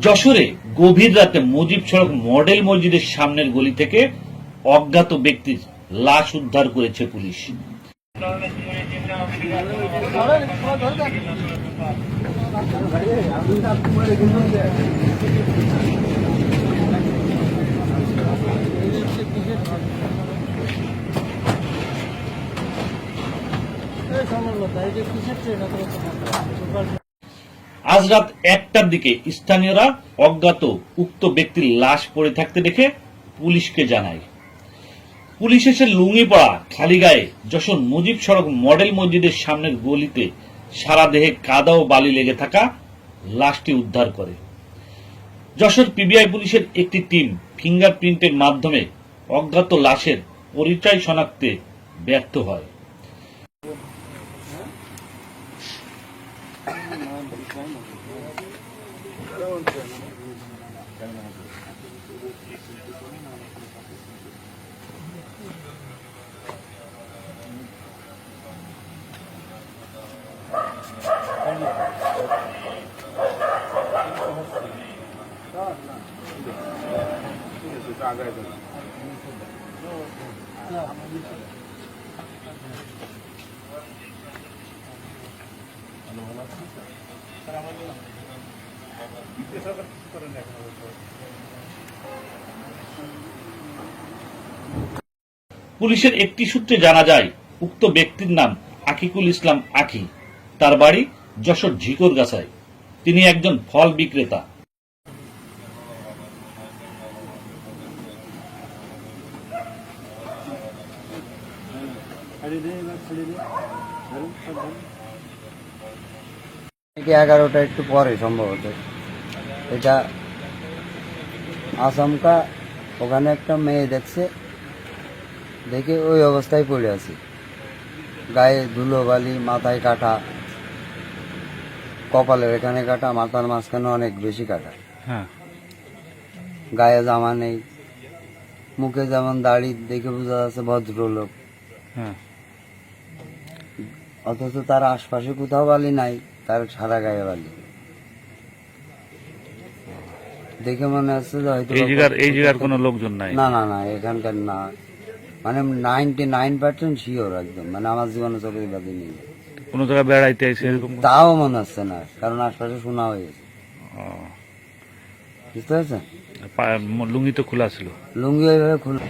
যশোরে গভীর রাতে মুজিব সড়ক মডেল মসজিদের সামনের গলি থেকে অজ্ঞাত ব্যক্তির লাশ উদ্ধার করেছে পুলিশ। আজ রাত 1টার দিকে স্থানীয়রা অজ্ঞাত উক্ত ব্যক্তির লাশ পড়ে থাকতে দেখে পুলিশকে জানায়। পুলিশ এসে লুঙ্গি পড়া খালি গায়ে যশোর মুজিব সড়ক মডেল মসজিদের সামনের গলিতে সারা দেহে কাদা ও বালি লেগে থাকা লাশটি উদ্ধার করে। যশোর পিবিআই পুলিশের একটি টিম ফিঙ্গারপ্রিন্টের মাধ্যমে অজ্ঞাত লাশের পরিচয় শনাক্তে ব্যর্থ হয়। পুলিশের একটি সূত্রে জানা যায় উক্ত ব্যক্তির নাম আকিকুল ইসলাম আকি। তার বাড়ি যশোর ঝিকরগাছায়। তিনি একজন ফল বিক্রেতা। এগারোটা একটু পরে সম্ভবত এটা আচমকা ওখানে একটা মেয়ে দেখছে, দেখে ওই অবস্থায় পড়ে আছি, গায়ে ধুলো বালি, মাথায় কাটা, কপালের এখানে কাটা, মাথার মাঝখানে অনেক বেশি কাটা, গায়ে জামা নেই, মুখে যেমন দাড়ি, দেখে বোঝা যাচ্ছে ভদ্রলোক, অথচ তার আশপাশে কোথাও বালি নাই, তার সারা গায়ে বালি। দেখে মনে হচ্ছে যে হয়তো এই জায়গার কোনো লোকজন নাই। না না না, এখানকার না, মানে 99% শিওর একদম, মানে আমার জীবনে চোখে বাদি নেই। কোন জায়গায় বেড়াইতে এসে এরকম তাও মনে হচ্ছে না, কারণ আশপাশে শোনা হয়েছে। বুঝতে পারছেন? লুঙ্গি তো খোলা ছিল। লুঙ্গি ওইভাবে খোলা।